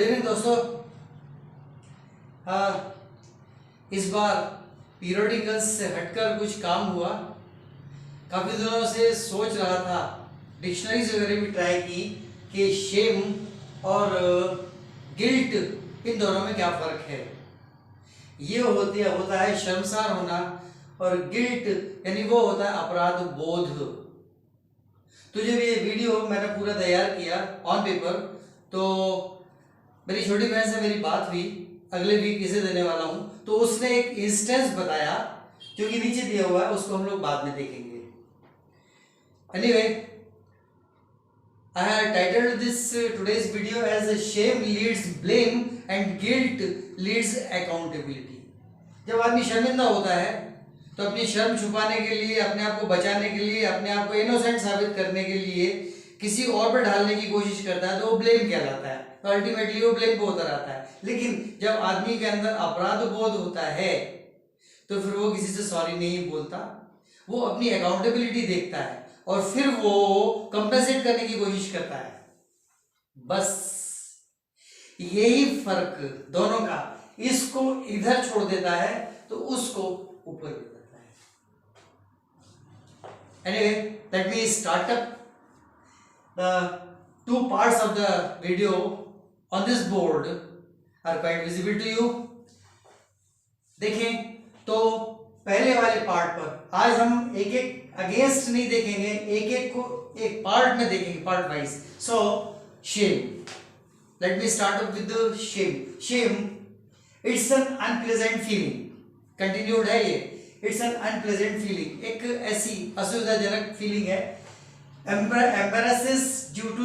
Evening दोस्तों। इस बार periodicals से हटकर कुछ काम हुआ। काफ़ी दिनों से सोच रहा था, डिक्शनरीज वगैरह भी ट्राई की कि शेम और गिल्ट इन दोनों में क्या फ़र्क है। ये होता है शर्मसार होना और गिल्ट यानी वो होता है अपराध बोध। तो जब ये वीडियो मैंने पूरा तैयार किया ऑन पेपर, तो मेरी छोटी बहन से मेरी बात हुई, अगले वीक इसे देने वाला हूँ, तो उसने एक इंस्टेंस बताया जो कि नीचे दिया हुआ है, उसको हम लोग बाद में देखेंगे। Anyway, I have titled this today's video as shame leads blame and guilt leads accountability। जब आदमी शर्मिंदा होता है तो अपनी शर्म छुपाने के लिए, अपने आप को बचाने के लिए, अपने आप को इनोसेंट साबित करने के लिए किसी और पर ढालने की कोशिश करता है तो वो ब्लेम कहलाता है, तो अल्टीमेटली वो ब्लेम को होता रहता है। लेकिन जब आदमी के अंदर अपराध बोध होता है तो फिर वो किसी से सॉरी नहीं बोलता, वो अपनी अकाउंटेबिलिटी देखता है और फिर वो कंपेंसेट करने की कोशिश करता है। बस यही फर्क दोनों का, इसको इधर छोड़ देता है तो उसको ऊपर ले जाता है। Anyway, let me start up. The two parts of the video on this board are quite visible to you. देखें तो पहले वाले पार्ट पर आज हम एक एक अगेंस्ट नहीं देखेंगे, एक एक को एक पार्ट में देखेंगे, part wise. So shame, let me start up with the shame. Shame it's an unpleasant feeling, continued है ये। इट्स एन अनप्लेजेंट फीलिंग, एक ऐसी असुविधाजनक फीलिंग है। Embarrasses due to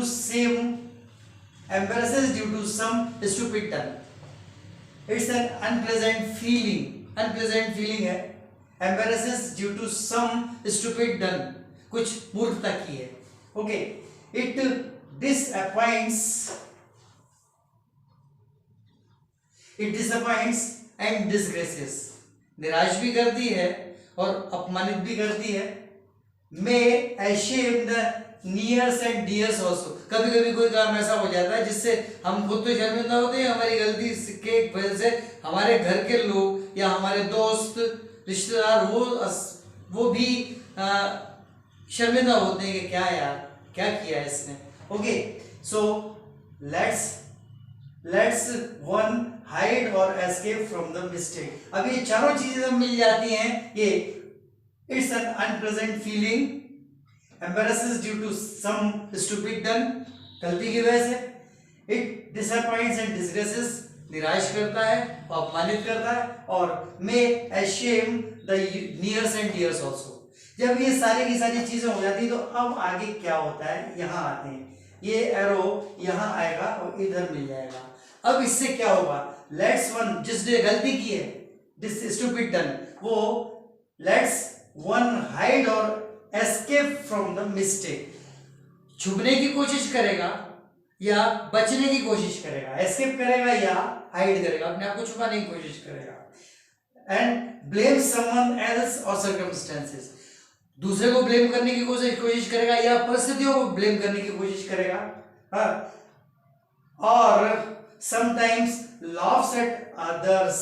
some stupid done. It's an unpleasant feeling है। Embarrasses due to some stupid done, कुछ मूर्खता की है। Okay, it disappoints and disgraces, निराश भी करती है और अपमानित भी करती है। May shame the nears and dears also, कभी कभी कोई काम ऐसा हो जाता है जिससे हम खुद तो शर्मिंदा होते हैं, हमारी गलती के वजह से हमारे घर के लोग या हमारे दोस्त रिश्तेदार वो भी शर्मिंदा होते हैं कि क्या यार, क्या किया इसने। Okay, so let's one hide और एस्केप फ्रॉम द मिस्टेक। अब ये चारों चीजें जब मिल जाती हैं, ये it's an unpleasant feeling, embarrasses due to some stupid done, गलती की वजह से, इट डिसअपॉइंट्स एंड डिसग्रेसेस, निराश करता है, अपमानित करता है, और may ashame the nears and dears also. जब ये सारी की सारी चीजें हो जाती है तो अब आगे क्या होता है, यहां आते हैं, ये एरो यहां आएगा और इधर मिल जाएगा। अब इससे क्या होगा, लेट्स वन, जिसने गलती की है, दिस स्टूपिड डन, वो लेट्स वन हाइड और एस्केप फ्रॉम द मिस्टेक, छुपने की कोशिश करेगा या बचने की कोशिश करेगा, एस्केप करेगा या हाइड करेगा, अपने आप को छुपाने की कोशिश करेगा। एंड ब्लेम समवन एल्स और सर्कमस्टेंसेस, दूसरे को ब्लेम करने की कोशिश करेगा या परिस्थितियों को ब्लेम करने की कोशिश करेगा। और समटाइम्स लाफ्स एट अदर्स,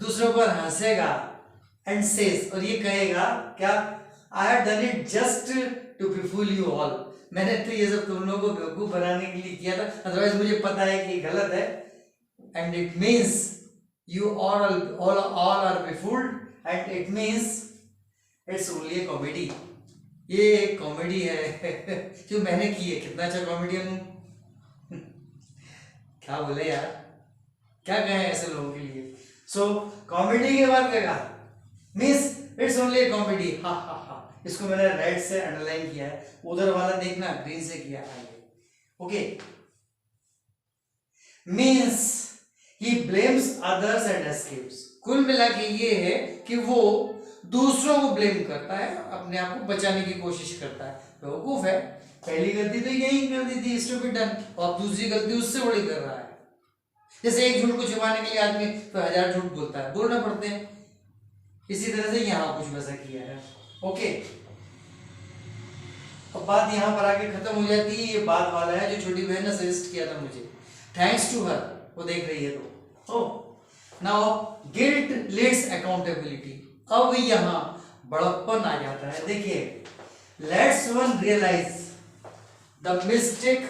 दूसरों पर हंसेगा। एंड सेज, और ये कहेगा क्या, I have done it just to befool you all, मैंने तो ये सब तुम लोगों को बेवकूफ बनाने के लिए किया था, अदरवाइज मुझे पता है कि गलत है। And it means you all are befooled, and it means it's only a comedy। ये एक कॉमेडी है जो मैंने की है। कितना अच्छा कॉमेडियन हूं क्या बोले यार, क्या कहें ऐसे लोगों के लिए। सो कॉमेडी के बाद क्या means it's only A comedy, हा हा हा। इसको मैंने रेड से अंडरलाइन किया है, उधर वाला देखना ग्रीन से किया है। Okay, means he blames others and escapes, कुल मिला के ये है कि वो दूसरों को ब्लेम करता है, अपने आप को बचाने की कोशिश करता है। बेवकूफ है, पहली गलती तो यही कर दी थी, स्टूपिड डन, और दूसरी गलती उससे बड़ी कर रहा है। जैसे एक झूठ को छुपाने के लिए आदमी तो 1000 झूठ बोलता है, बोलना पड़ते हैं, इसी तरह से यहां कुछ वैसा किया है। ओके, अब बात यहां पर आके खत्म हो जाती है। ये बात वाला है जो छोटी बहन ने सजेस्ट किया था मुझे। थैंक्स टू हर, वो देख रही है तो। Oh now guilt leads accountability. अब यहां बड़प्पन आ जाता है। देखिए, lets one realise the mistake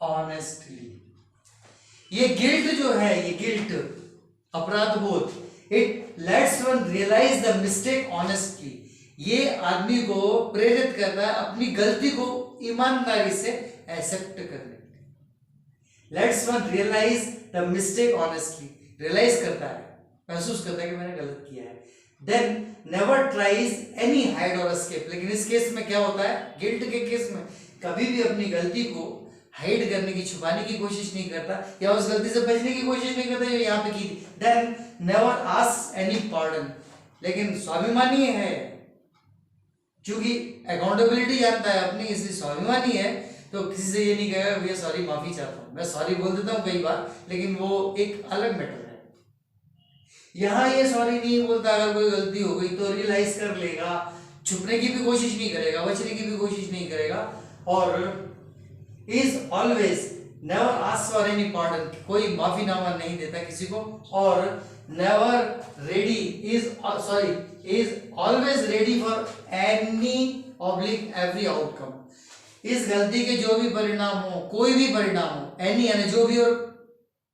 honestly. ये गिल्ट जो है, ये गिल्ट अपराध बोध, it lets one realise the mistake honestly. ये आदमी को प्रेरित करता है अपनी गलती को ईमानदारी से एक्सेप्ट करने। Lets one realise the mistake honestly, realise करता है, महसूस करता है कि मैंने गलत किया है। Then never tries any hide और एस्केप। लेकिन इस केस में क्या होता है, गिल्ट के केस में कभी भी अपनी गलती को हाइड करने की, छुपाने की कोशिश नहीं करता, या उस गलती से बचने की कोशिश नहीं करता जो यहाँ पे की थी। Then never ask any pardon. लेकिन स्वाभिमानी है, क्योंकि अकाउंटेबिलिटी जानता है अपनी, इसलिए स्वाभिमानी है, तो किसी से ये नहीं कहेगा भैया सॉरी, माफी चाहता हूँ। मैं सॉरी बोल देता हूँ कई बार, लेकिन वो एक अलग मैटर है। यहाँ ये सॉरी नहीं बोलता, अगर कोई गलती हो गई तो रियलाइज कर लेगा, छुपने की भी कोशिश नहीं करेगा, बचने की भी कोशिश नहीं करेगा। और is always never ask for any pardon, कोई माफीनामा नहीं देता किसी को। और never ready is always ready for any oblique every outcome. इस गलती के जो भी परिणाम हो, कोई भी परिणाम हो, एनी यानी जो भी, और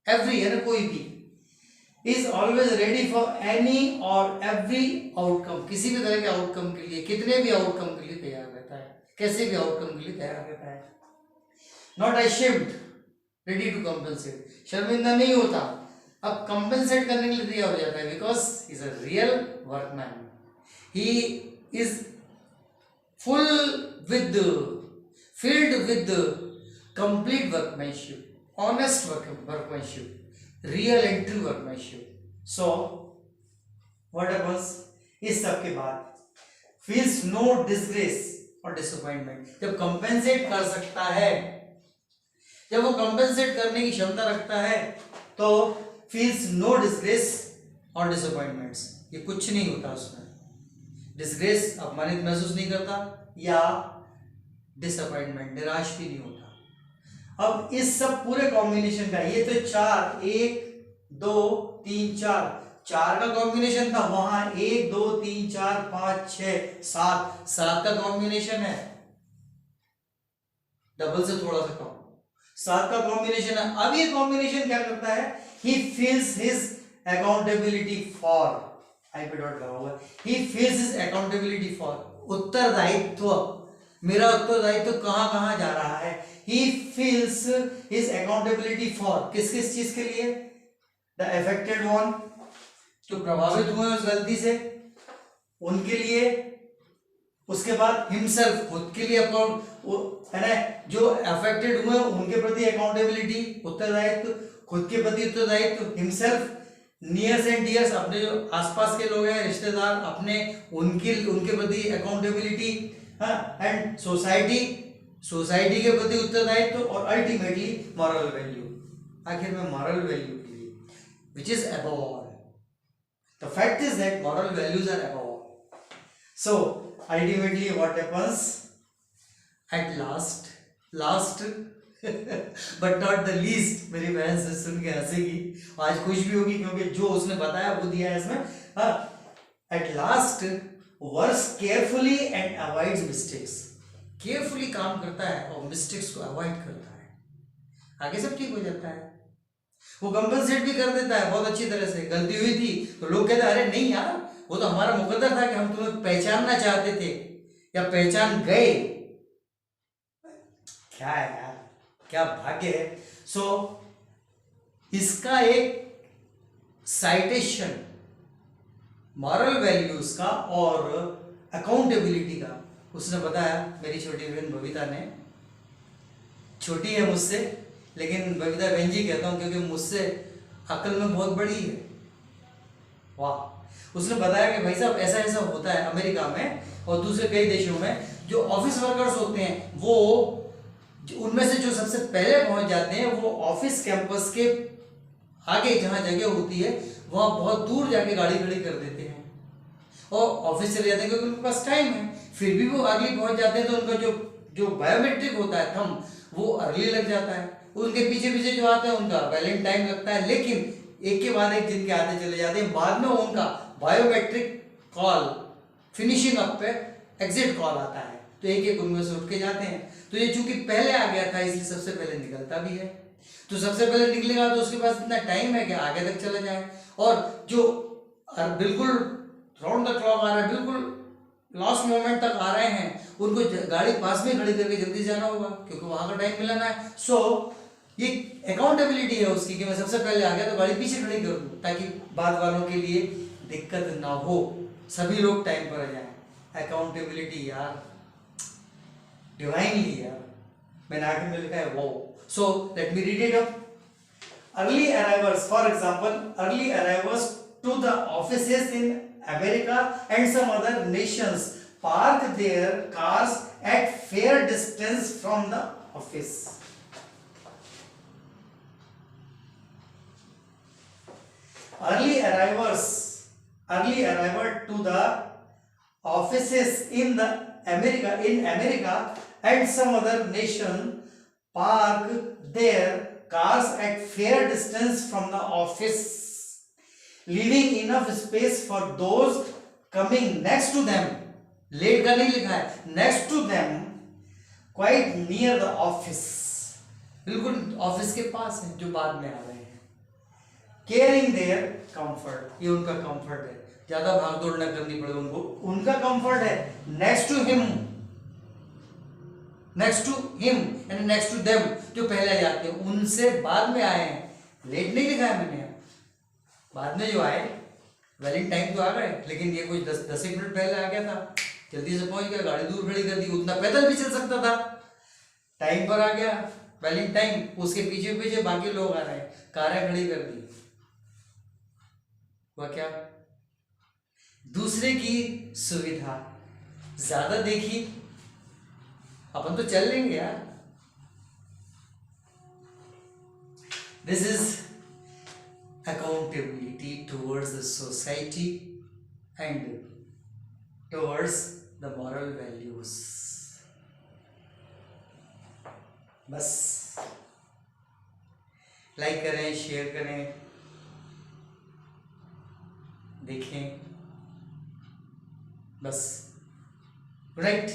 एवरी यानी कोई भी, is always ready for any और एवरी आउटकम, किसी भी तरह के आउटकम के लिए, कितने भी आउटकम के लिए तैयार रहता है, कैसे भी आउटकम के लिए तैयार रहता है। Not ashamed, ready to compensate, शर्मिंदा नहीं होता, अब कंपनसेट करने के लिए तैयार हो जाता है, because is a real workman. He is filled with complete workmanship, honest workmanship, real and true workmanship. So what happens, इस सब के बाद feels no disgrace और disappointment। जब कंपेंसेट कर सकता है, जब वो कंपेंसेट करने की क्षमता रखता है, तो feels no disgrace और disappointments, ये कुछ नहीं होता उसमें। डिसग्रेस, अपमानित महसूस नहीं करता, या डिसअपॉइंटमेंट, निराश भी नहीं होता। अब इस सब पूरे कॉम्बिनेशन का, ये तो 4, 1 2 3 4, 4 का कॉम्बिनेशन था, वहां 1 2 3 4 5 6 7 का कॉम्बिनेशन है, डबल से थोड़ा सा कम, 7 का कॉम्बिनेशन है। अब ये कॉम्बिनेशन क्या करता है, he feels his accountability for, I पे डॉट लगा हुआ, he feels his accountability for, उत्तरदायित्व, मेरा उत्तरदायित्व कहां कहां जा रहा है। He feels his accountability for, किस किस चीज के लिए, द अफेक्टेड वन, जो प्रभावित हुए उस गलती से, उनके लिए, उसके बाद हिमसेल्फ, खुद के लिए अकाउंट, है ना, जो अफेक्टेड हुए उनके प्रति अकाउंटेबिलिटी, उत्तरदायित्व, खुद के प्रति उत्तरदायित्व, हिमसेल्फ, नियर्स एंड डियर्स, अपने जो आसपास के लोग हैं, रिश्तेदार अपने, उनके प्रति अकाउंटेबिलिटी, एंड सोसाइटी के प्रति उत्तरदायित्व, और अल्टीमेटली मॉरल वैल्यू, आखिर में मॉरल वैल्यू के लिए, which is above all. The fact is that moral values are above all. So ultimately what happens, at last but not the least, मेरी बहन से सुन के हंसेगी, आज खुश भी होगी, क्योंकि जो उसने बताया वो दिया है इसमें। At last works carefully and avoids mistakes, carefully काम करता है और मिस्टेक्स को अवॉइड करता है, आगे सब ठीक हो जाता है। वो कंपनसेट भी कर देता है बहुत अच्छी तरह से, गलती हुई थी तो लोग कहते हैं अरे नहीं यार, वो तो हमारा मुकद्दर था कि हम तुम्हें पहचानना चाहते थे या पहचान गए, क्या है यार, क्या भाग्य है। सो इसका एक साइटेशन मॉरल वैल्यूज का और अकाउंटेबिलिटी का उसने बताया, मेरी छोटी बहन बबीता ने, छोटी है मुझसे लेकिन बबीता बहन जी कहता हूँ क्योंकि मुझसे अकल में बहुत बड़ी है। वाह, उसने बताया कि भाई साहब ऐसा ऐसा होता है अमेरिका में और दूसरे कई देशों में, जो ऑफिस वर्कर्स होते हैं वो उनमें से जो सबसे पहले पहुंच जाते हैं वो ऑफिस कैंपस के आगे जहां जगह होती है वहां बहुत दूर जाके गाड़ी खड़ी कर देते हैं और ऑफिस चले जाते हैं क्योंकि उनके पास टाइम है। फिर भी वो अर्ली पहुंच जाते हैं तो उनका जो बायोमेट्रिक होता है थंब वो अर्ली लग जाता है। उनके पीछे पीछे जो आते हैं उनका वैलिड टाइम लगता है, लेकिन एक के बाद एक जिनके आते चले जाते हैं, बाद में उनका बायोमेट्रिक कॉल फिनिशिंग अप पे एग्जिट कॉल आता है, तो एक एक उनमें से उठ के जाते हैं। तो ये चूंकि पहले आ गया था इसलिए सबसे पहले निकलता भी है, तो सबसे पहले निकलेगा तो उसके पास इतना टाइम है कि आगे तक चला जाए। और जो बिल्कुल राउंड द क्लॉक आ रहा है, बिल्कुल लास्ट मोमेंट तक आ रहे हैं, उनको गाड़ी पास में खड़ी करके जल्दी जाना होगा क्योंकि वहां का टाइम मिलाना है। सो ये अकाउंटेबिलिटी है उसकी कि मैं सबसे पहले आ गया तो गाड़ी पीछे खड़ी कर दूं ताकि बाद वालों के लिए दिक्कत ना हो, सभी लोग टाइम पर आ जाएं। अकाउंटेबिलिटी यार डिवाइनली यार, मैंने आगे में लिखा है वो। So let me read it up. Early arrivals, for example early arrivals to the offices in America and some other nations park their cars at fair distance from the office. Early arrival to the offices in America and some other nation park their cars at fair distance from the office, leaving enough space for those coming next to them. Late का नहीं लिखा है, next to them, quite near the office, बिल्कुल office के पास है जो बाद में आ रहे हैं। केयरिंग देयर कंफर्ट, ये उनका कंफर्ट है, ज्यादा भाग दौड़ ना करनी पड़े उनको, उनका कंफर्ट है। Next to him and next to them, जो पहले जाते हैं उनसे बाद में आए हैं। लेट नहीं लिखा है मैंने, बाद में जो आए वैलिड टाइम तो आ गए, लेकिन ये कुछ 10 मिनट पहले आ गया था, जल्दी से पहुंच गया, गाड़ी दूर खड़ी कर दी, उतना पैदल भी चल सकता था, टाइम पर आ गया वैलिड टाइम, उसके पीछे पीछे बाकी लोग आ रहे हैं, कारें खड़ी कर दी। वह क्या, दूसरे की सुविधा ज्यादा देखी, अपन तो चल लेंगे यार। This is accountability towards the society and towards the moral values. बस लाइक करें, शेयर करें, देखें, बस राइट।